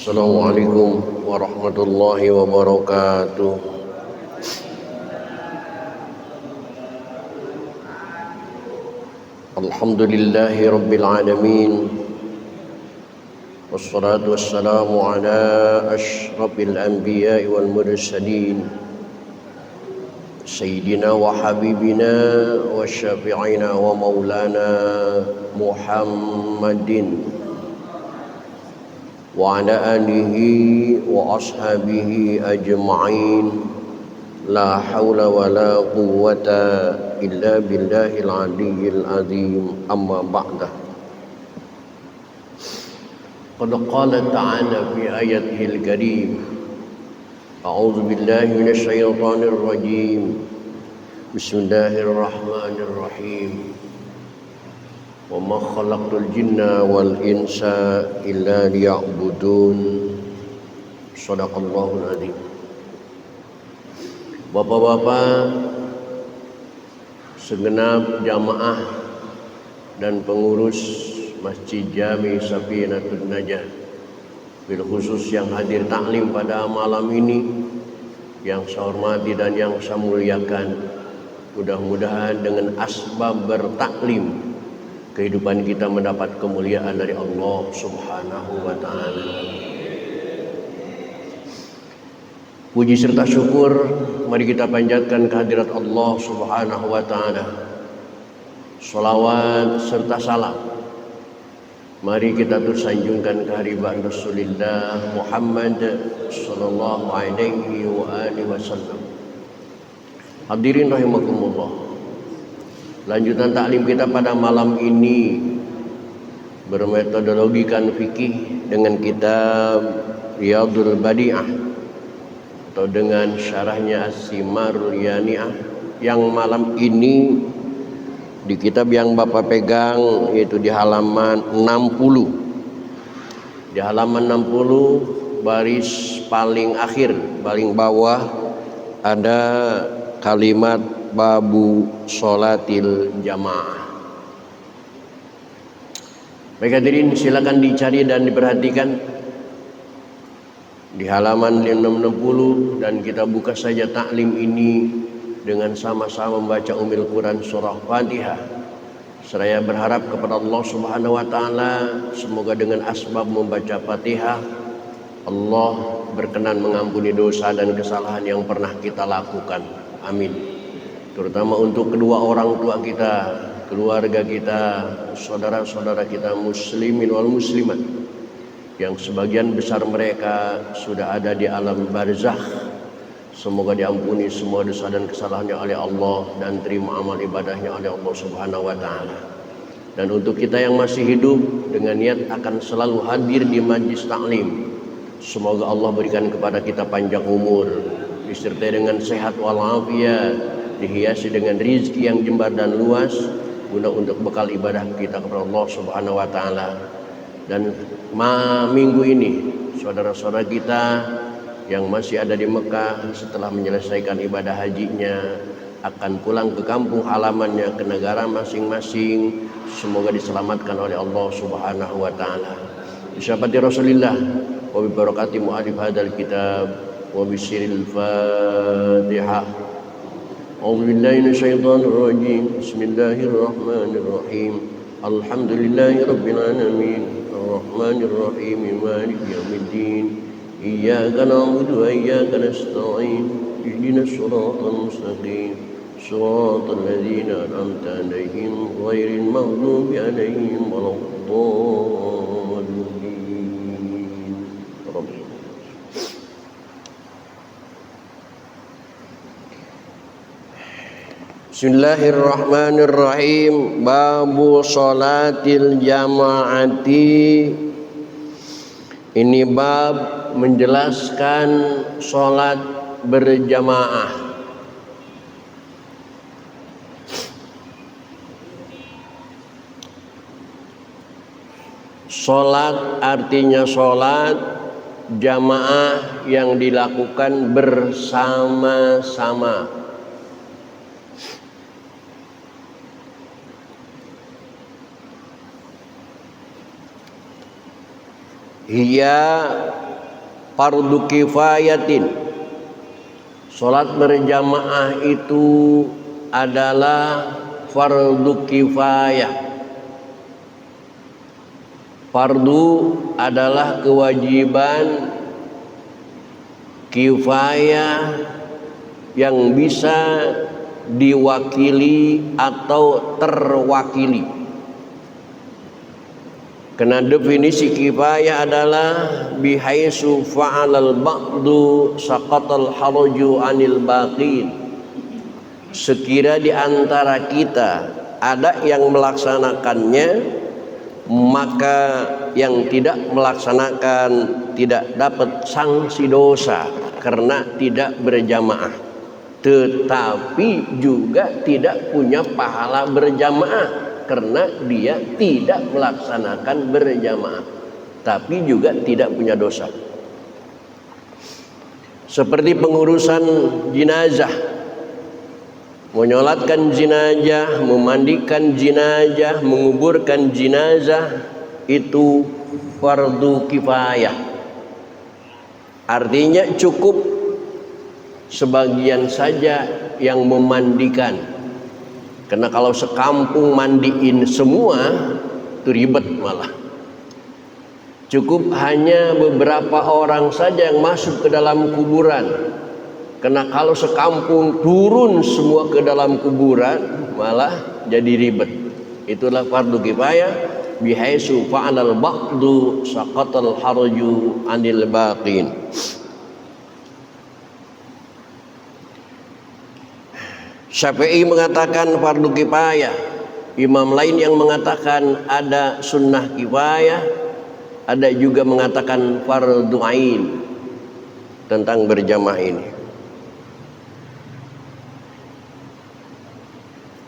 Assalamualaikum warahmatullahi wabarakatuh. Alhamdulillahi rabbil alamin. Wassalatu wassalamu ala asyrafil anbiya'i wal mursalin Sayyidina wa habibina wa syafi'ina wa maulana Muhammadin wa ala alihi wa ashabihi ajma'in. La hawla wa la quwwata illa billahil aliyyil azim. Amma ba'dah. Qad qala ta'ala fi ayatihil karim. A'udzu billahi minasy syaithanir rajim. Bismillahirrahmanirrahim. Wa ma khalaqtul jinna wal insa illa liya'budun. Shadaqallahul azim. Bapak-bapak, segenap jamaah dan pengurus Masjid Jami Safinatul Najah, bil khusus yang hadir taklim pada malam ini, yang saya hormati dan yang saya muliakan. Mudah-mudahan dengan asbab bertaklim kehidupan kita mendapat kemuliaan dari Allah Subhanahu wa ta'ala. Puji serta syukur mari kita panjatkan kehadirat Allah Subhanahu wa ta'ala. Salawat serta salam mari kita tersanjungkan kehadirat Rasulullah Muhammad sallallahu alaihi wa alihi wasallam. Hadirin rahimakumullah. Lanjutan taklim kita pada malam ini bermetodologikan fikih dengan kitab Riyadhul Badi'ah atau dengan syarahnya As-Simarul Yani'ah, yang malam ini di kitab yang Bapak pegang yaitu di halaman 60. Di halaman 60 baris paling akhir, paling bawah ada kalimat babu sholatil jamaah. Baik hadirin, silakan dicari dan diperhatikan di halaman 660, dan kita buka saja taklim ini dengan sama-sama membaca Ummul Quran surah Fatihah. Saya berharap kepada Allah Subhanahu wa taala semoga dengan asbab membaca Fatihah Allah berkenan mengampuni dosa dan kesalahan yang pernah kita lakukan. Amin. Terutama untuk kedua orang tua kita, keluarga kita, saudara-saudara kita muslimin wal muslimat yang sebagian besar mereka sudah ada di alam barzakh. Semoga diampuni semua dosa dan kesalahannya oleh Allah dan terima amal ibadahnya oleh Allah Subhanahu wa taala. Dan untuk kita yang masih hidup dengan niat akan selalu hadir di majlis taklim, semoga Allah berikan kepada kita panjang umur, disertai dengan sehat walafiat, dihiasi dengan rizki yang jembar dan luas, guna untuk bekal ibadah kita kepada Allah Subhanahu wa taala. Dan minggu ini saudara-saudara kita yang masih ada di Mekah setelah menyelesaikan ibadah hajinya akan pulang ke kampung halamannya, ke negara masing-masing. Semoga diselamatkan oleh Allah Subhanahu wa taala. Bisyafaati Rasulillah wa bi barakati mu'allif hadzal kitab wa bi sirril Fatihah. A'udzu billahi minasyaitonir rajim. Bismillahirrahmanirrahim. Alhamdulillahirabbil alamin. Arrahmanir rahim. Maliki yaumiddin. Iyyaka na'budu wa iyyaka nasta'in. Ihdinas siratal mustaqim. Siratal ladzina an'amta 'alaihim ghairil maghdubi 'alaihim waladdallin. Bismillahirrahmanirrahim. Babu sholatil jamaati. Ini bab menjelaskan sholat berjamaah. Sholat artinya sholat jamaah yang dilakukan bersama-sama. Hiya fardu kifayatin. Salat berjamaah itu adalah fardu kifayah. Fardu adalah kewajiban, kifayah yang bisa diwakili atau terwakili. Karena definisi kifayah adalah bihaitsu fa'alal ba'du saqatal haraju 'anil baqin. Sekira di antara kita ada yang melaksanakannya, maka yang tidak melaksanakan tidak dapat sanksi dosa karena tidak berjamaah, tetapi juga tidak punya pahala berjamaah karena dia tidak melaksanakan berjamaah, tapi juga tidak punya dosa. Seperti pengurusan jenazah, menyolatkan jenazah, memandikan jenazah, menguburkan jenazah, itu fardu kifayah. Artinya cukup sebagian saja yang memandikan. Karena kalau sekampung mandiin semua itu ribet malah. Cukup hanya beberapa orang saja yang masuk ke dalam kuburan. Karena kalau sekampung turun semua ke dalam kuburan malah jadi ribet. Itulah fardu kifayah bihaitsu fa'alal ba'du saqatal haraju 'anil baqin. Syafi'i mengatakan fardu kifayah. Imam lain yang mengatakan ada sunnah kifayah, ada juga mengatakan fardu ain tentang berjamaah ini.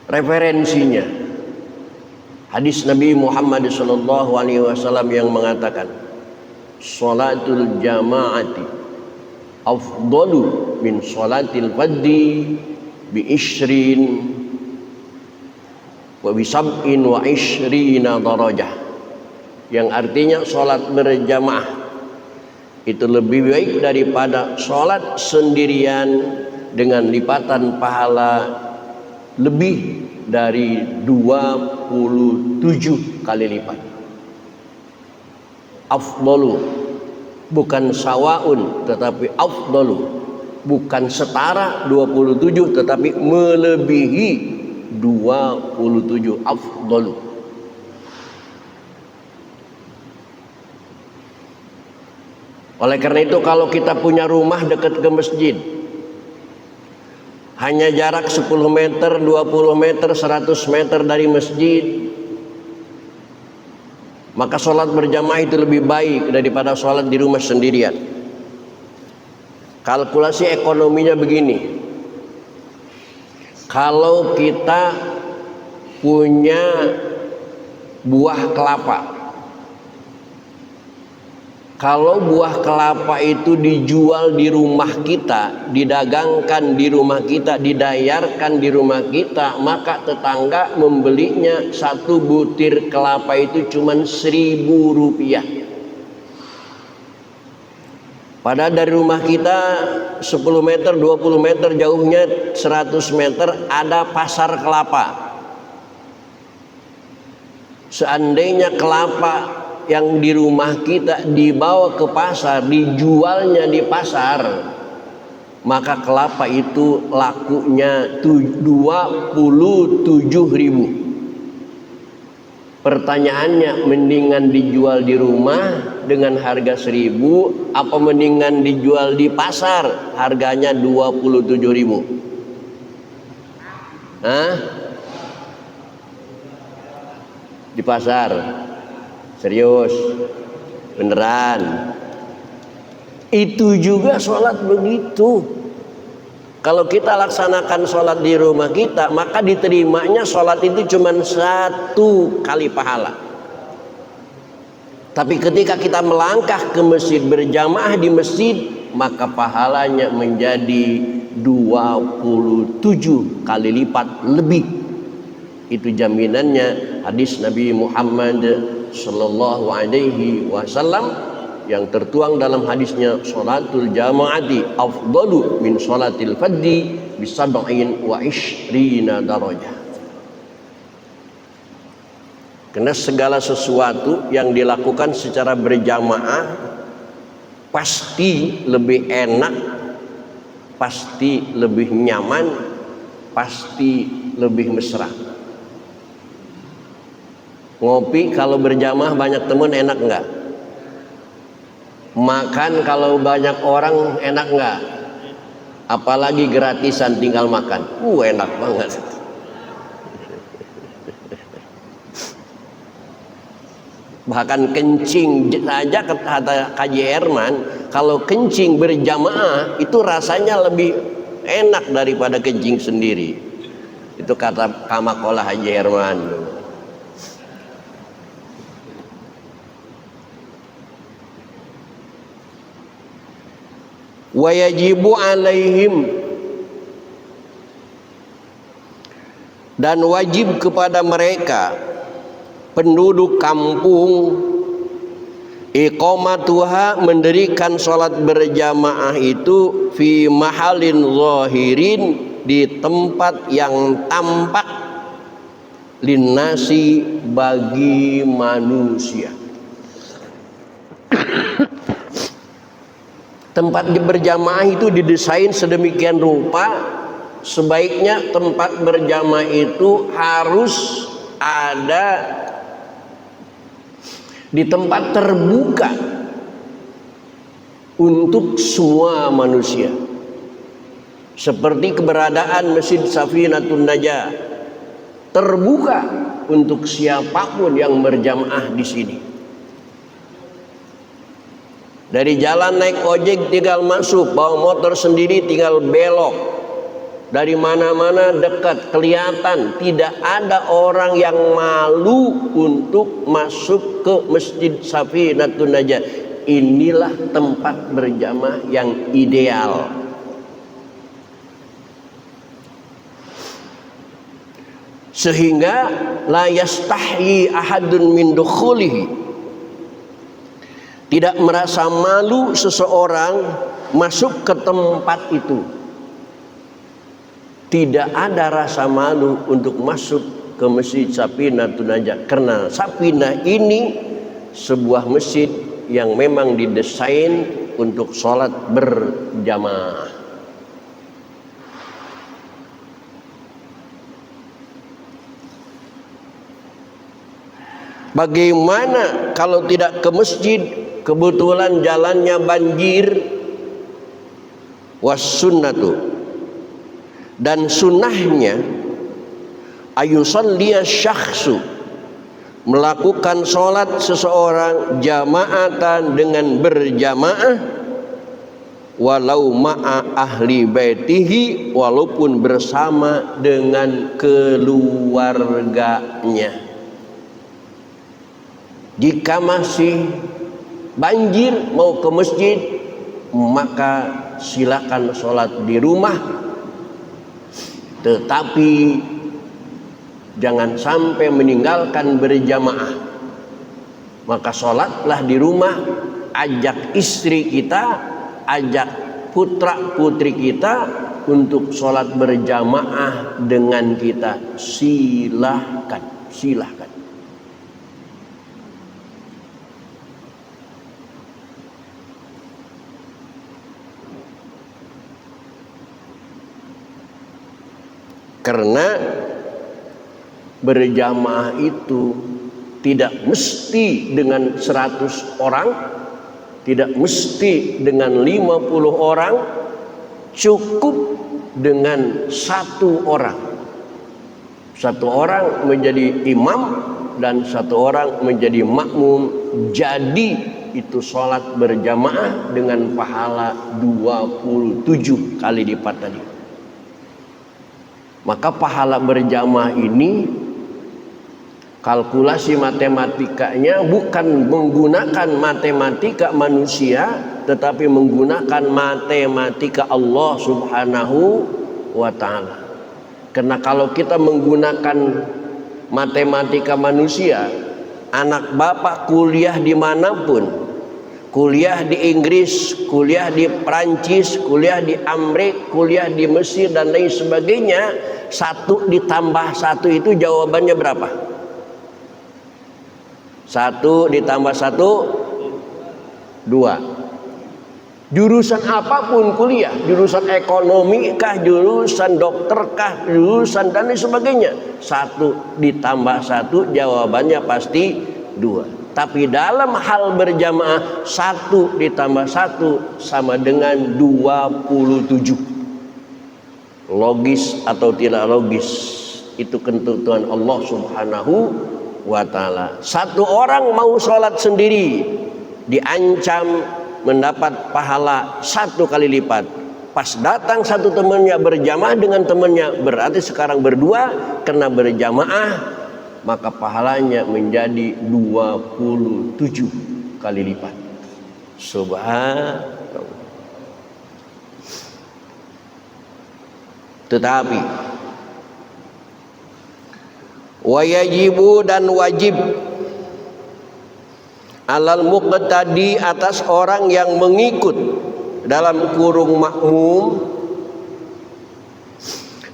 Referensinya hadis Nabi Muhammad SAW yang mengatakan sholatul jamaati afdalu min sholatil fadhi bi ishrin wa bi sab'in wa ishrina darajah, yang artinya sholat berjamaah itu lebih baik daripada sholat sendirian dengan lipatan pahala lebih dari 27 kali lipat. Afdalu, bukan sawaun tetapi afdalu, bukan setara 27 tetapi melebihi 27. Afdalu. Oleh karena itu kalau kita punya rumah dekat ke masjid, hanya jarak 10 meter, 20 meter, 100 meter dari masjid, maka sholat berjamaah itu lebih baik daripada sholat di rumah sendirian. Kalkulasi ekonominya begini, kalau kita punya buah kelapa, kalau buah kelapa itu dijual di rumah kita, didagangkan di rumah kita, didayarkan di rumah kita, maka tetangga membelinya satu butir kelapa itu cuma 1.000 rupiah. Padahal dari rumah kita 10 meter, 20 meter jauhnya 100 meter ada pasar kelapa. Seandainya kelapa yang di rumah kita dibawa ke pasar, dijualnya di pasar, maka kelapa itu lakunya 27.000. Pertanyaannya, mendingan dijual di rumah dengan harga 1.000 apa mendingan dijual di pasar harganya 27.000? Hah? Di pasar. Serius, beneran. Itu juga sholat begitu. Kalau kita laksanakan sholat di rumah kita, maka diterimanya sholat itu cuma 1 kali pahala. Tapi ketika kita melangkah ke masjid, berjamaah di masjid, maka pahalanya menjadi 27 kali lipat lebih. Itu jaminannya hadis Nabi Muhammad sallallahu alaihi wasallam yang tertuang dalam hadisnya, salatul jama'ati afdalu min salatil fadhi bi 27 darajah. Karena segala sesuatu yang dilakukan secara berjamaah pasti lebih enak, pasti lebih nyaman, pasti lebih mesra. Ngopi kalau berjamaah banyak teman enak enggak? Makan kalau banyak orang enak enggak? Apalagi gratisan tinggal makan. Enak banget. Bahkan kencing saja kata Kaji Herman, kalau kencing berjamaah itu rasanya lebih enak daripada kencing sendiri. Itu kata Kamakola Haji Herman. Wa yajibu alaihim, dan wajib kepada mereka penduduk kampung iqamatuha, mendirikan salat berjamaah itu fi mahalin zahirin, di tempat yang tampak, linnasi, bagi manusia. Tempat berjamaah itu didesain sedemikian rupa, sebaiknya tempat berjamaah itu harus ada di tempat terbuka untuk semua manusia, seperti keberadaan Masjid Safinatun Najah, terbuka untuk siapapun yang berjamaah di sini. Dari jalan naik ojek tinggal masuk, bawa motor sendiri tinggal belok, dari mana-mana dekat, kelihatan. Tidak ada orang yang malu untuk masuk ke Masjid Safinatun Najah. Inilah tempat berjamaah yang ideal. Sehingga la yastahyi ahadun min dukhulihi, tidak merasa malu seseorang masuk ke tempat itu. Tidak ada rasa malu untuk masuk ke Masjid Safinatun Najah, karena Safinah ini sebuah masjid yang memang didesain untuk sholat berjamaah. Bagaimana kalau tidak ke masjid, kebetulan jalannya banjir? Was sunnatu, dan sunnahnya ayusalliya syakhsu, melakukan sholat seseorang jamaatan, dengan berjamaah, walau ma'a ahli baitihi, walaupun bersama dengan keluarganya. Jika masih banjir mau ke masjid, maka silakan sholat di rumah, tetapi jangan sampai meninggalkan berjamaah. Maka sholatlah di rumah, ajak istri kita, ajak putra putri kita untuk sholat berjamaah dengan kita. Silahkan, silahkan. Karena berjamaah itu tidak mesti dengan 100 orang, tidak mesti dengan 50 orang, cukup dengan 1 orang. 1 orang menjadi imam dan 1 orang menjadi makmum. Jadi itu sholat berjamaah dengan pahala 27 kali lipat tadi. Maka pahala berjamaah ini kalkulasi matematikanya bukan menggunakan matematika manusia, tetapi menggunakan matematika Allah Subhanahu wa ta'ala. Karena kalau kita menggunakan matematika manusia, anak bapak kuliah dimanapun, kuliah di Inggris, kuliah di Perancis, kuliah di Amerika, kuliah di Mesir dan lain sebagainya, 1 ditambah 1 itu jawabannya berapa? 1 ditambah 1 2. Jurusan apapun kuliah, jurusan ekonomi kah, jurusan dokter kah, jurusan dan lain sebagainya, 1 ditambah 1 jawabannya pasti 2. Tapi dalam hal berjamaah, 1 ditambah 1 sama dengan 27. Logis atau tidak logis, itu ketentuan Allah Subhanahu wa ta'ala. Satu orang mau sholat sendiri diancam mendapat pahala 1 kali lipat. Pas datang satu temannya berjamaah dengan temannya, berarti sekarang berdua, karena berjamaah maka pahalanya menjadi 27 kali lipat. Subhanallah. Tetapi wajibu dan wajib alal muqtadi atas orang yang mengikut dalam kurung makmum,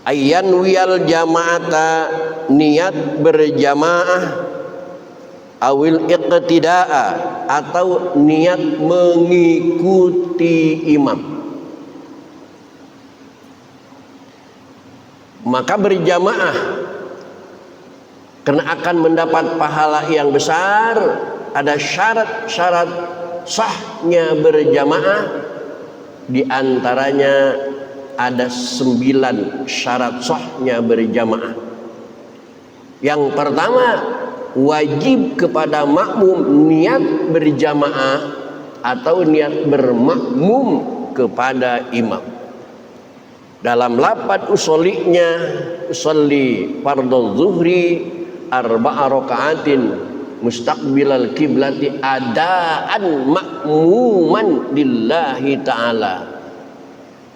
ayyan wiyal jamaata, niat berjamaah, awil iqtida'a, atau niat mengikuti imam. Maka berjamaah karena akan mendapat pahala yang besar, ada syarat-syarat sahnya berjamaah. Di antaranya ada 9 syarat sahnya berjamaah. Yang pertama, wajib kepada makmum niat berjamaah atau niat bermakmum kepada imam. Dalam lafaz usollinya, usolli fardhu zuhri arba'a raka'atin mustaqbilal kiblati adaan makmuman lillahi ta'ala.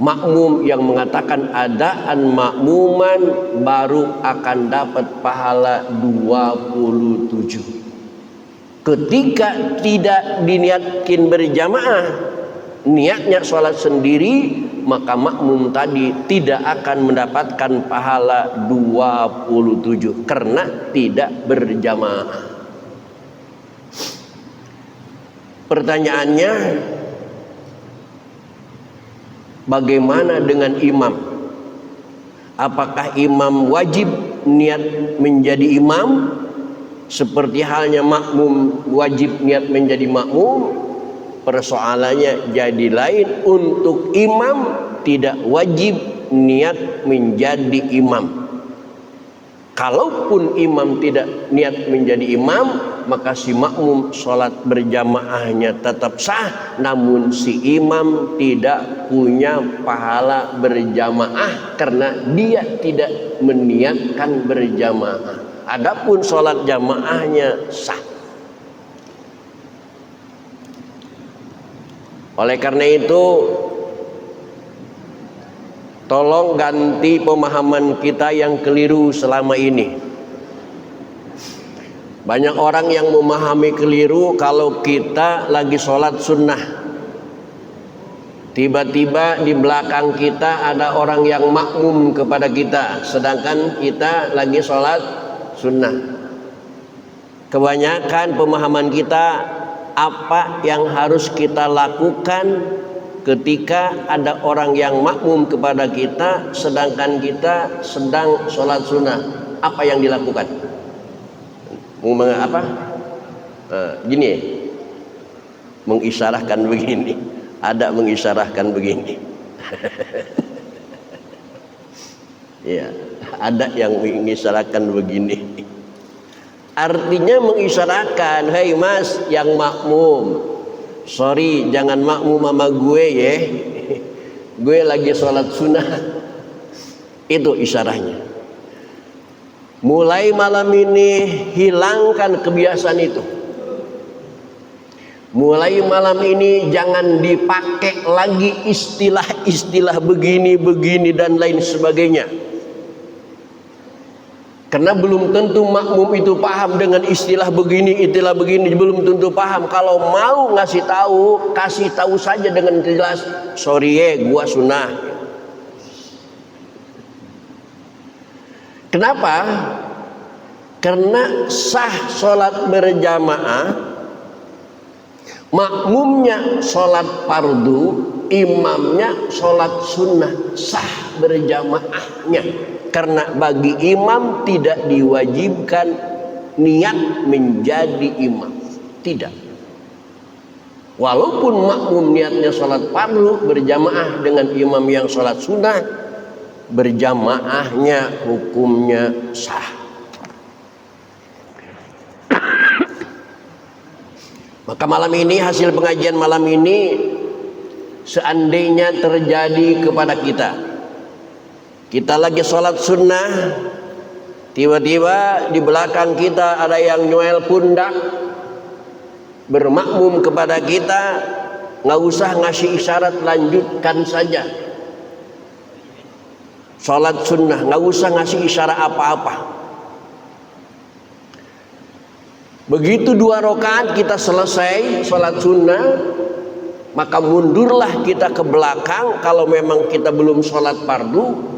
Makmum yang mengatakan adaan makmuman baru akan dapat pahala 27. Ketika tidak diniatkan berjamaah, niatnya sholat sendiri, maka makmum tadi tidak akan mendapatkan pahala 27 karena tidak berjamaah. Pertanyaannya, bagaimana dengan imam? Apakah imam wajib niat menjadi imam seperti halnya makmum wajib niat menjadi makmum? Persoalannya jadi lain. Untuk imam tidak wajib niat menjadi imam. Kalaupun imam tidak niat menjadi imam, maka si makmum sholat berjamaahnya tetap sah, namun si imam tidak punya pahala berjamaah karena dia tidak meniatkan berjamaah. Adapun sholat jamaahnya sah. Oleh karena itu, tolong ganti pemahaman kita yang keliru selama ini. Banyak orang yang memahami keliru kalau kita lagi sholat sunnah, tiba-tiba di belakang kita ada orang yang makmum kepada kita, sedangkan kita lagi sholat sunnah. Kebanyakan pemahaman kita, apa yang harus kita lakukan ketika ada orang yang makmum kepada kita sedangkan kita sedang sholat sunnah? Apa yang dilakukan? Apa? Gini, mengisyarahkan begini. Ada mengisyarahkan begini. Ya, ada yang mengisyarahkan begini. Artinya mengisyarahkan, hei mas yang makmum, sorry jangan makmum sama gue ya, gue lagi sholat sunnah. Itu isyarahnya. Mulai malam ini hilangkan kebiasaan itu. Mulai malam ini jangan dipakai lagi istilah-istilah begini dan lain sebagainya. Karena belum tentu makmum itu paham dengan istilah begini, belum tentu paham. Kalau mau ngasih tahu, kasih tahu saja dengan jelas. Sorry gua sunnah. Kenapa? Karena sah sholat berjamaah, makmumnya sholat fardu, imamnya sholat sunnah, sah berjamaahnya. Karena bagi imam tidak diwajibkan niat menjadi imam, tidak. Walaupun makmum niatnya sholat fardu berjamaah dengan imam yang sholat sunnah, berjamaahnya hukumnya sah. Maka malam ini, hasil pengajian malam ini, seandainya terjadi kepada kita lagi sholat sunnah, tiba-tiba di belakang kita ada yang nyoel pundak, bermakmum kepada kita, nggak usah ngasih isyarat, lanjutkan saja sholat sunnah, nggak usah ngasih isyarat apa-apa. Begitu 2 rakaat kita selesai sholat sunnah, maka mundurlah kita ke belakang. Kalau memang kita belum sholat fardu,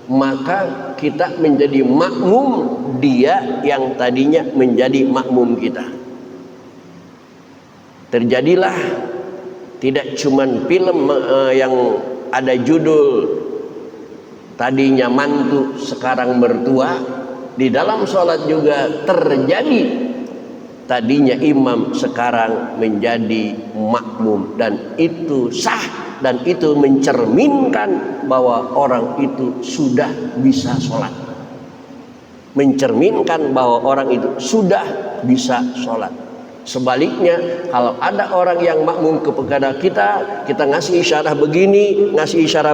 maka kita menjadi makmum dia yang tadinya menjadi makmum kita. Terjadilah tidak cuman film yang ada judul tadinya mantu sekarang mertua, di dalam sholat juga terjadi tadinya imam sekarang menjadi makmum, dan itu sah, dan itu mencerminkan bahwa orang itu sudah bisa sholat, mencerminkan bahwa orang itu sudah bisa sholat. Sebaliknya, kalau ada orang yang makmum kepada kita ngasih isyarat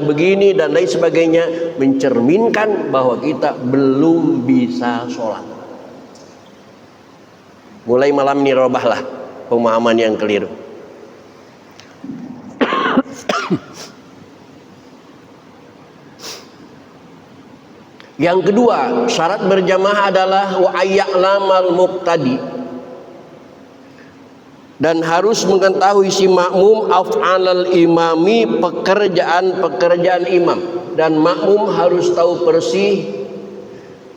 begini dan lain sebagainya, mencerminkan bahwa kita belum bisa sholat. Mulai malam ini robahlah pemahaman yang keliru. Yang kedua, syarat berjamaah adalah wa ayya'lamal muqtadi, dan harus mengetahui si makmum af'alal imami, pekerjaan imam, dan makmum harus tahu persis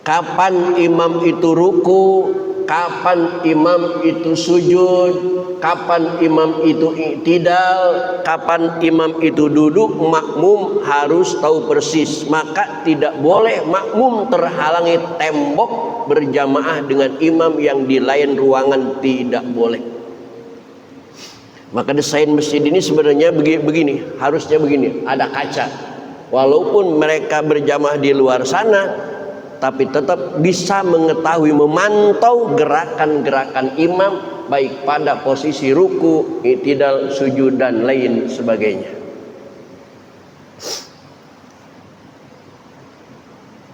kapan imam itu ruku, kapan imam itu sujud, kapan imam itu i'tidal, kapan imam itu duduk. Makmum harus tahu persis. Maka tidak boleh makmum terhalangi tembok berjamaah dengan imam yang di lain ruangan, tidak boleh. Maka desain masjid ini sebenarnya begini, harusnya begini, ada kaca. Walaupun mereka berjamaah di luar sana, tapi tetap bisa mengetahui, memantau gerakan-gerakan imam, baik pada posisi ruku, i'tidal, sujud, dan lain sebagainya.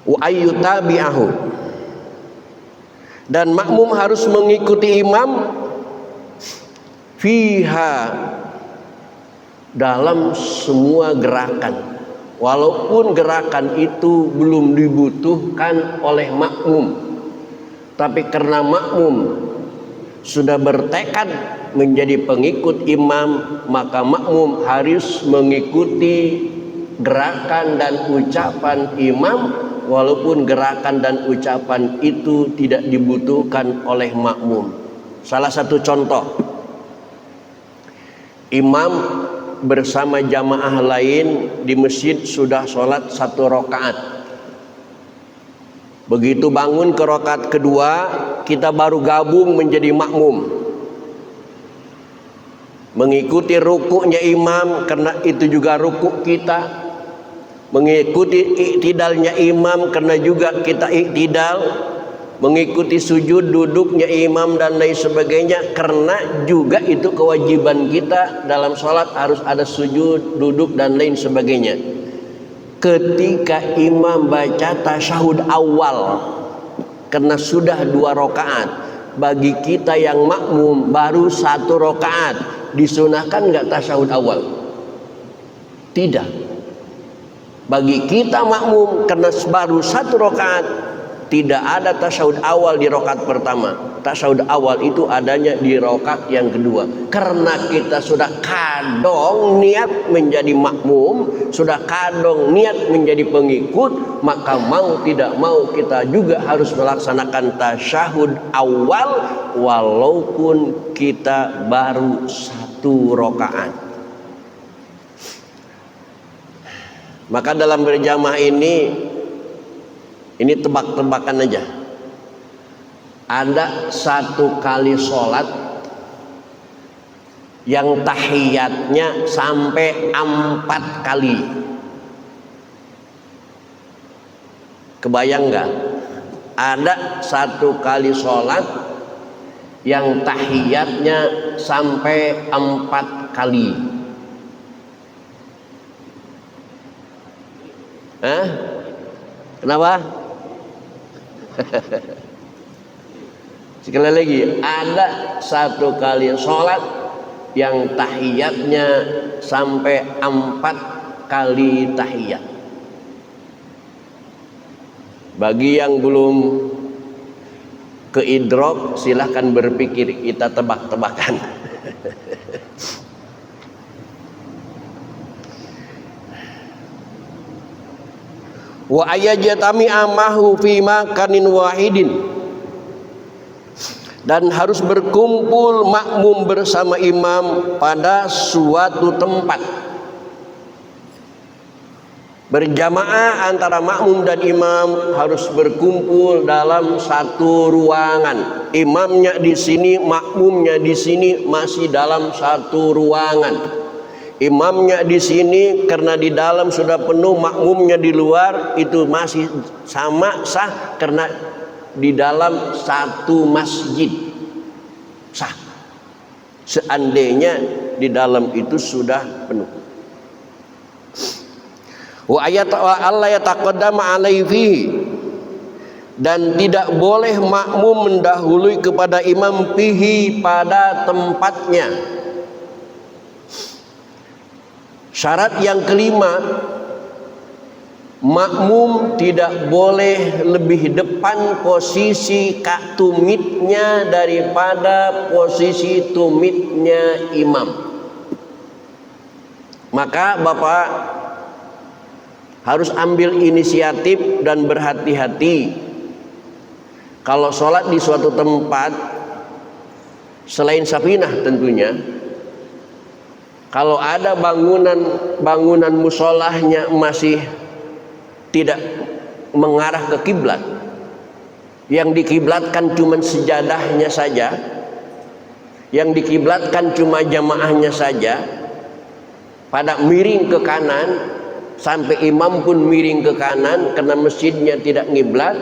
Wa ayyutabi'ahu, dan makmum harus mengikuti imam fiha, dalam semua gerakan. Walaupun gerakan itu belum dibutuhkan oleh makmum, tapi karena makmum sudah bertekad menjadi pengikut imam, maka makmum harus mengikuti gerakan dan ucapan imam, walaupun gerakan dan ucapan itu tidak dibutuhkan oleh makmum. Salah satu contoh, imam bersama jamaah lain di masjid sudah sholat 1 rakaat. Begitu bangun ke rakaat kedua, kita baru gabung menjadi makmum, mengikuti rukuknya imam, karena itu juga rukuk kita, mengikuti i'tidalnya imam karena juga kita i'tidal, mengikuti sujud duduknya imam dan lain sebagainya, karena juga itu kewajiban kita dalam sholat, harus ada sujud, duduk, dan lain sebagainya. Ketika imam baca tasyahud awal, karena sudah 2 rakaat, bagi kita yang makmum baru 1 rakaat, disunahkan nggak tasyahud awal? Tidak. Bagi kita makmum, karena baru 1 rakaat, Tidak ada tasyahud awal di rakaat pertama. Tasyahud awal itu adanya di rakaat yang kedua. Karena kita sudah kadung niat menjadi makmum, sudah kadung niat menjadi pengikut, maka mau tidak mau kita juga harus melaksanakan tasyahud awal walaupun kita baru satu rakaat. Maka dalam berjamaah ini tebak-tebakan aja. Ada satu kali sholat yang tahiyatnya sampai 4 kali. Kebayang nggak? Ada satu kali sholat yang tahiyatnya sampai 4 kali. Kenapa? Sekali lagi, ada satu kali sholat yang tahiyatnya sampai 4 kali tahiyat. Bagi yang belum keidrok, silahkan berpikir, kita tebak-tebakan. Wa ayajatami amahu fi makanin wahidin, dan harus berkumpul makmum bersama imam pada suatu tempat. Berjamaah antara makmum dan imam harus berkumpul dalam satu ruangan. Imamnya di sini, makmumnya di sini, masih dalam satu ruangan. Imamnya di sini karena di dalam sudah penuh, makmumnya di luar, itu masih sama sah karena di dalam satu masjid sah. Seandainya di dalam itu sudah penuh. Wa ayat wa alla yataqaddama alaihi, dan tidak boleh makmum mendahului kepada imam fihi pada tempatnya. Syarat yang kelima, makmum tidak boleh lebih depan posisi kak tumitnya daripada posisi tumitnya imam. Maka Bapak harus ambil inisiatif dan berhati-hati. Kalau sholat di suatu tempat, selain Safinah tentunya, kalau ada bangunan musolahnya masih tidak mengarah ke kiblat, yang dikiblatkan cuma sejadahnya saja, yang dikiblatkan cuma jamaahnya saja, pada miring ke kanan, sampai imam pun miring ke kanan karena masjidnya tidak ngiblat,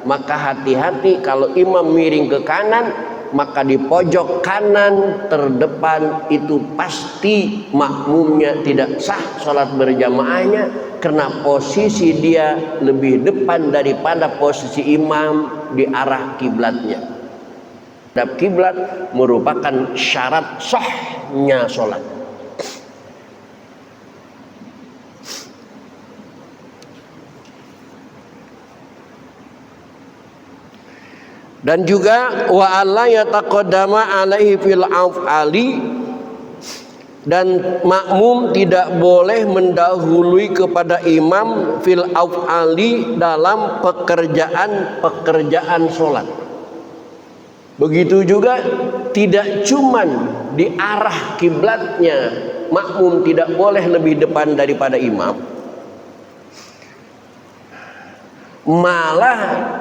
maka hati-hati kalau imam miring ke kanan, maka di pojok kanan terdepan itu pasti makmumnya tidak sah sholat berjamaahnya, karena posisi dia lebih depan daripada posisi imam di arah kiblatnya. Dan kiblat merupakan syarat sahnya sholat. Dan juga wa alla yataqaddama alaihi fil af'ali, dan makmum tidak boleh mendahului kepada imam fil af'ali dalam pekerjaan sholat. Begitu juga tidak cuman di arah kiblatnya, makmum tidak boleh lebih depan daripada imam, malah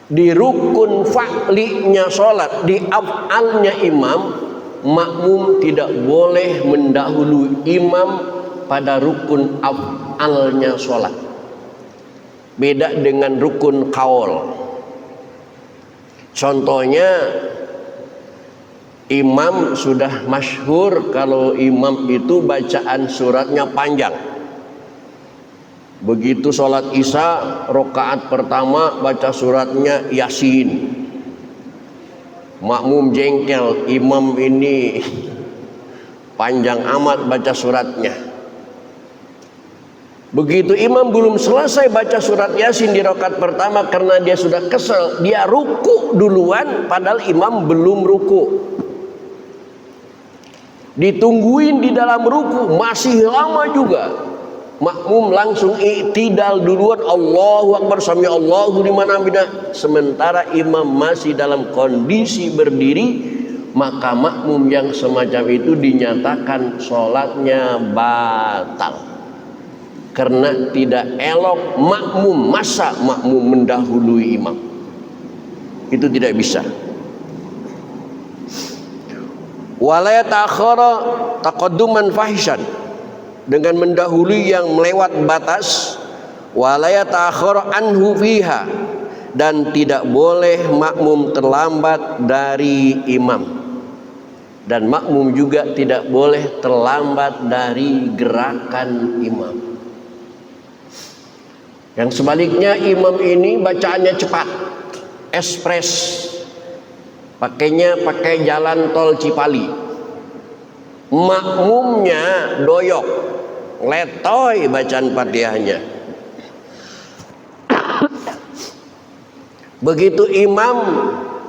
di rukun fa'linya sholat, di af'alnya imam, makmum tidak boleh mendahului imam pada rukun af'alnya sholat. Beda dengan rukun qaul. Contohnya, imam sudah masyhur kalau imam itu bacaan suratnya panjang. Begitu sholat isya, rakaat pertama baca suratnya Yasin. Makmum jengkel, imam ini panjang amat baca suratnya. Begitu imam belum selesai baca surat Yasin di rakaat pertama, karena dia sudah kesel, dia ruku duluan padahal imam belum ruku. Ditungguin di dalam ruku masih lama juga. Makmum langsung i'tidal duluan, Allahu Akbar, sami Allahu liman hamidah. Sementara imam masih dalam kondisi berdiri, maka makmum yang semacam itu dinyatakan sholatnya batal. Karena tidak elok makmum, masa makmum mendahului imam, itu tidak bisa. Wala yata'akhkhara taqadduman fahishan, dengan mendahului yang melewat batas. Wala yata'akhkhara anhu fiha, dan tidak boleh makmum terlambat dari imam, dan makmum juga tidak boleh terlambat dari gerakan imam. Yang sebaliknya, imam ini bacaannya cepat, ekspres, pakainya pakai jalan tol Cipali, makmumnya doyok, letoy bacaan Fatihahnya. Begitu imam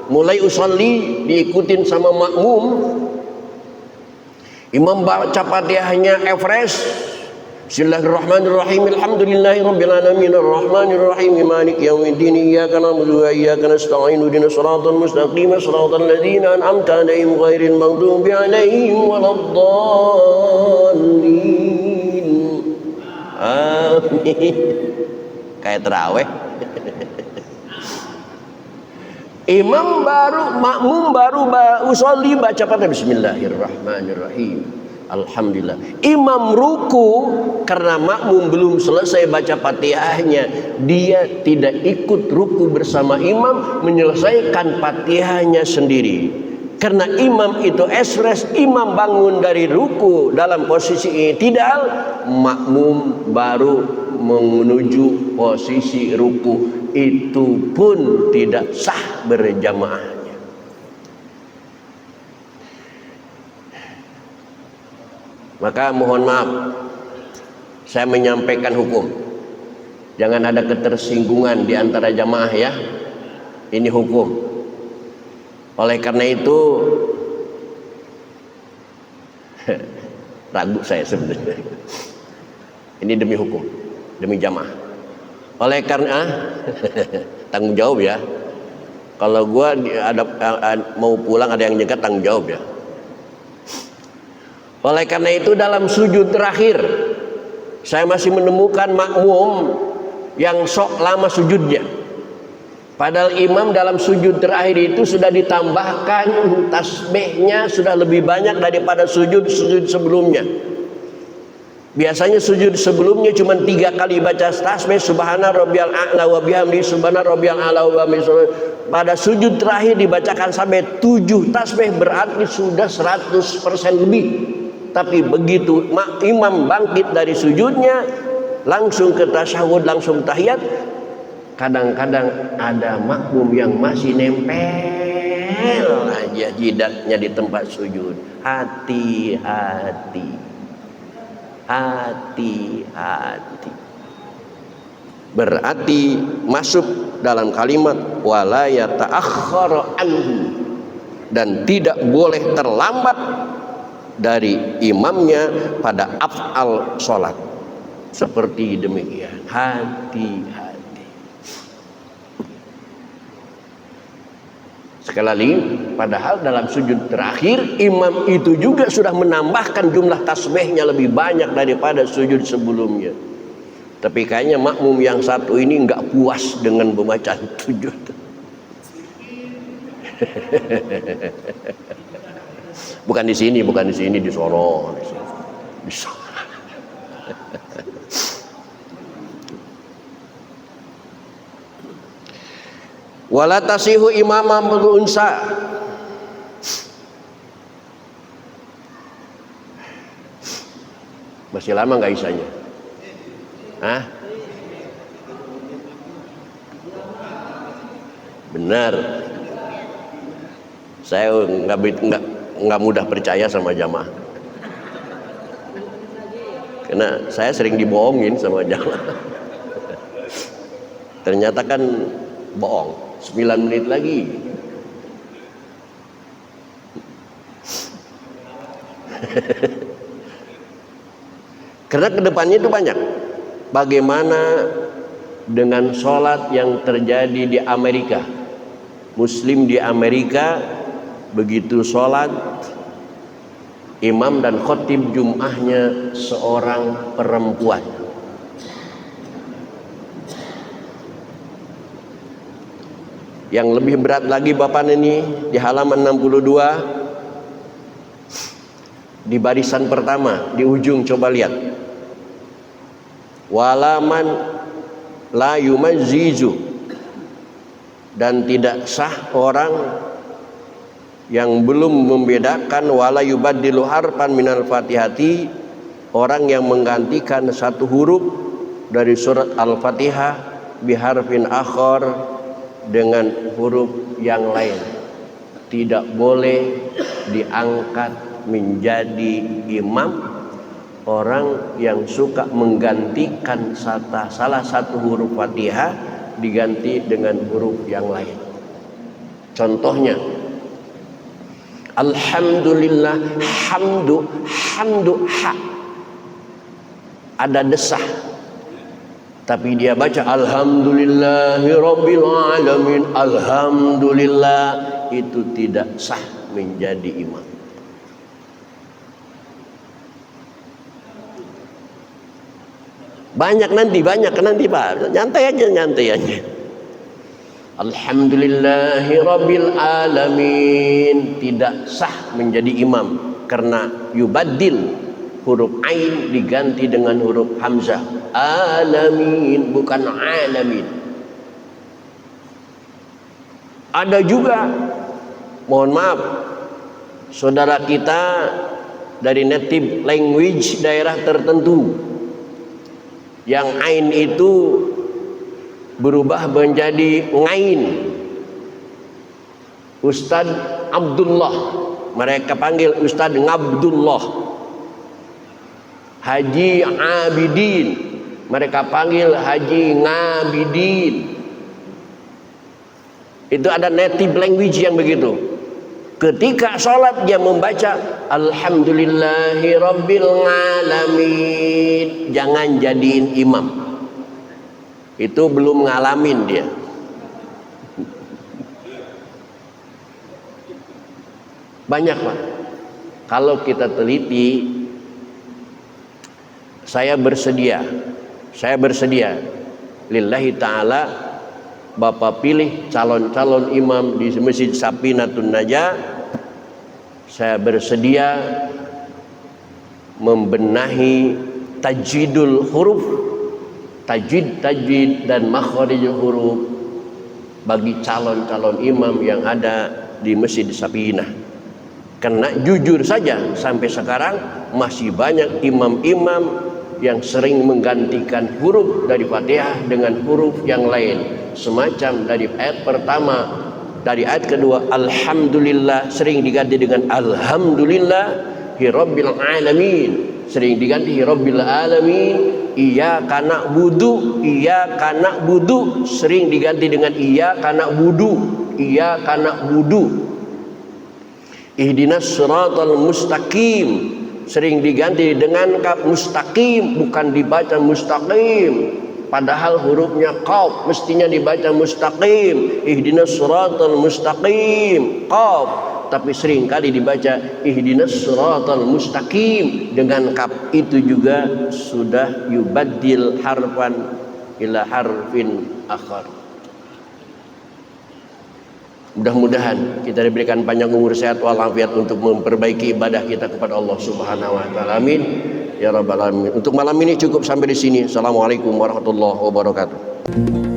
mulai usolli diikutin sama makmum, imam baca Fatihahnya fresh, Bismillahirrahmanirrahim, alhamdulillahirabbil alamin, arrahmanirrahim, maliki yaumiddin, iyyaka na'budu wa iyyaka nasta'in, ihdinas siratal mustaqim, siratal ladzina an'amta 'alaihim ghairil maghdubi 'alaihim waladdallin. Amin. Kayak tarawih. Imam baru, makmum baru usolli baca pada Bismillahirrahmanirrahim, alhamdulillah. Imam ruku, karena makmum belum selesai baca Fatihahnya, dia tidak ikut ruku bersama imam, menyelesaikan Fatihahnya sendiri. Karena imam itu ekspres, imam bangun dari ruku dalam posisi i'tidal, makmum baru menuju posisi ruku, itu pun tidak sah berjamaahnya. Maka mohon maaf, saya menyampaikan hukum. Jangan ada ketersinggungan di antara jamaah ya. Ini hukum. Oleh karena itu ragu saya sebenarnya. Ini demi hukum, demi jamaah. Oleh karena tanggung jawab ya. Kalau gua ada mau pulang ada yang jaga, tanggung jawab ya. Oleh karena itu dalam sujud terakhir saya masih menemukan makmum yang sok lama sujudnya. Padahal imam dalam sujud terakhir itu sudah ditambahkan tasbihnya sudah lebih banyak daripada sujud sebelumnya. Biasanya sujud sebelumnya cuma 3 kali baca tasbih, subhana rabbiyal a'la wa bihamdi, subhana rabbiyal a'la wa bihamdi. Pada sujud terakhir dibacakan sampai 7 tasbih, berarti sudah 100% lebih. Tapi begitu imam bangkit dari sujudnya, langsung ke tasyahud, langsung tahiyat, kadang-kadang ada makmum yang masih nempel aja jidatnya di tempat sujud. Hati-hati, hati-hati. Berarti masuk dalam kalimat wala yata'akhkhara anhu, dan tidak boleh terlambat dari imamnya pada af'al sholat. Seperti demikian, hati-hati. Sekali lagi, padahal dalam sujud terakhir imam itu juga sudah menambahkan jumlah tasbihnya lebih banyak daripada sujud sebelumnya. Tapi kayaknya makmum yang satu ini nggak puas dengan pembacaan sujud. Bukan di sini, di sono. Di sono. Wala tasihu imamah unsa. Masih lama nggak isanya? Hah? Benar. Saya nggak mudah percaya sama jamaah. Karena saya sering dibohongin sama jamaah. Ternyata kan bohong. 9 menit lagi. Karena kedepannya itu banyak. Bagaimana dengan sholat yang terjadi di Amerika? Muslim di Amerika begitu sholat, imam dan khotib Jum'ahnya seorang perempuan. Yang lebih berat lagi Bapak ini di halaman 62 di barisan pertama di ujung, coba lihat. Walaman la yumazizu, dan tidak sah orang yang belum membedakan, wala yubaddilu harfan minal fatihati, orang yang menggantikan satu huruf dari surat Al-Fatihah biharfin akhar, dengan huruf yang lain. Tidak boleh diangkat menjadi imam orang yang suka menggantikan salah satu huruf Fatihah diganti dengan huruf yang lain. Contohnya, alhamdulillah, hamdu ha, ada desah, tapi dia baca alhamdulillahirabbil alamin, alhamdulillah, itu tidak sah menjadi imam. Banyak nanti Pak, nyantai aja. Alhamdulillahirabbil alamin tidak sah menjadi imam karena yubaddil, huruf ain diganti dengan huruf hamzah. Alamin bukan alamin. Ada juga, mohon maaf, saudara kita dari native language daerah tertentu yang ain itu berubah menjadi ngain. Ustadz Abdullah, mereka panggil Ustadz Ngabdullah. Haji Abidin, mereka panggil Haji Ngabidin. Itu ada native language yang begitu. Ketika sholat dia membaca alhamdulillahirabbil alamin, jangan jadiin imam. Itu belum ngalamin dia. Banyak Pak. Kalau kita teliti, saya bersedia lillahi ta'ala, Bapak pilih calon-calon imam di Masjid Safinatun Najah. Saya bersedia membenahi tajwidul huruf, tajwid dan makharijul huruf bagi calon-calon imam yang ada di Masjid Safinah. Karena jujur saja sampai sekarang masih banyak imam-imam yang sering menggantikan huruf dari Fatihah dengan huruf yang lain. Semacam dari ayat pertama, dari ayat kedua alhamdulillah sering diganti dengan alhamdulillah hirabbil alamin, sering diganti hirabbil alamin. Iyyaka na'budu sering diganti dengan iyyaka na'budu. Ihdinas siratal mustaqim sering diganti dengan kaf mustaqim, bukan dibaca mustaqim. Padahal hurufnya qaf, mestinya dibaca mustaqim. Ihdinas siratal mustaqim, qaf, tapi sering kali dibaca ihdinas siratal mustaqim dengan kaf. Itu juga sudah yubaddil harfan ila harfin akhar. Mudah-mudahan kita diberikan panjang umur, sehat walafiat untuk memperbaiki ibadah kita kepada Allah Subhanahu wa taala. Amin ya rabbal alamin. Untuk malam ini cukup sampai di sini. Assalamualaikum warahmatullahi wabarakatuh.